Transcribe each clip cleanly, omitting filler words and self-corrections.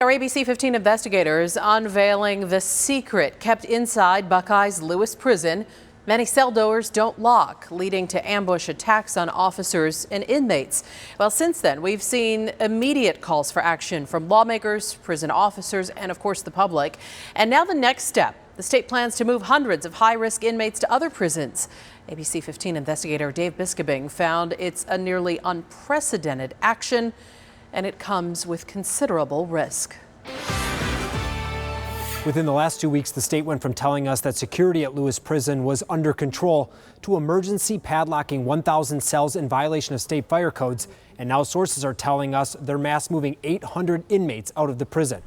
Our ABC 15 investigators unveiling the secret kept inside Buckeye's Lewis prison. Many cell doors don't lock, leading to ambush attacks on officers and inmates. Well, since then, we've seen immediate calls for action from lawmakers, prison officers, and of course the public. And now the next step. The state plans to move hundreds of high-risk inmates to other prisons. ABC 15 investigator Dave Biskobing found it's a nearly unprecedented action, and it comes with considerable risk. Within the last 2 weeks, the state went from telling us that security at Lewis Prison was under control to emergency padlocking 1,000 cells in violation of state fire codes. And now sources are telling us they're mass moving 800 inmates out of the prison.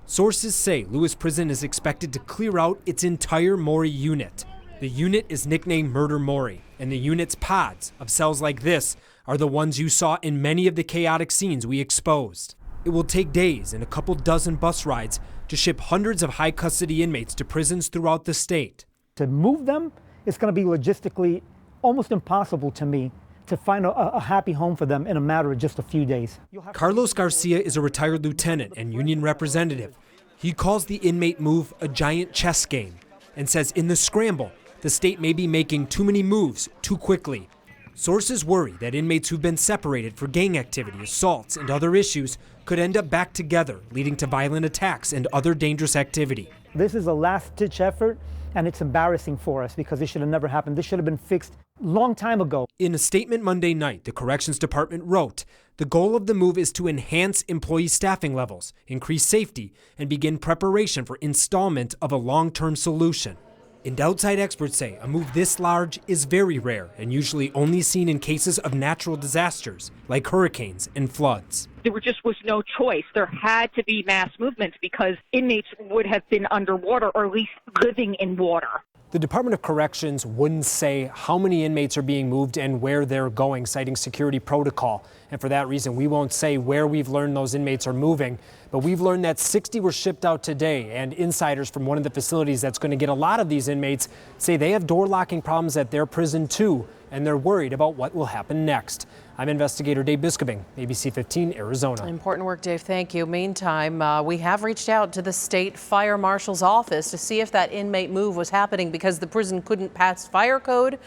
Sources say Lewis Prison is expected to clear out its entire Maury unit. The unit is nicknamed Murder Maury, and the unit's pods of cells like this are the ones you saw in many of the chaotic scenes we exposed. It will take days and a couple dozen bus rides to ship hundreds of high custody inmates to prisons throughout the state. To move them, it's going to be logistically almost impossible to me to find a happy home for them in a matter of just a few days. Carlos Garcia is a retired lieutenant and union representative. He calls the inmate move a giant chess game and says in the scramble, the state may be making too many moves too quickly. Sources worry that inmates who've been separated for gang activity, assaults, and other issues could end up back together, leading to violent attacks and other dangerous activity. This is a last-ditch effort, and it's embarrassing for us because this should have never happened. This should have been fixed a long time ago. In a statement Monday night, the Corrections Department wrote, the goal of the move is to enhance employee staffing levels, increase safety, and begin preparation for installment of a long-term solution. And outside experts say a move this large is very rare and usually only seen in cases of natural disasters like hurricanes and floods. There just was no choice. There had to be mass movements because inmates would have been underwater or at least living in water. The Department of Corrections wouldn't say how many inmates are being moved and where they're going, citing security protocol. And for that reason, we won't say where we've learned those inmates are moving. But we've learned that 60 were shipped out today, and insiders from one of the facilities that's going to get a lot of these inmates say they have door locking problems at their prison too, and they're worried about what will happen next. I'm investigator Dave Biskobing, ABC 15, Arizona. Important work, Dave. Thank you. Meantime, we have reached out to the state fire marshal's office to see if that inmate move was happening because the prison couldn't pass fire code.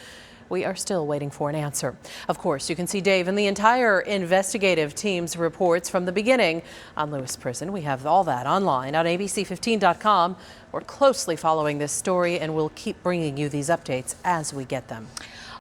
We are still waiting for an answer. Of course, you can see Dave and the entire investigative team's reports from the beginning on Lewis Prison. We have all that online on abc15.com. We're closely following this story and we'll keep bringing you these updates as we get them.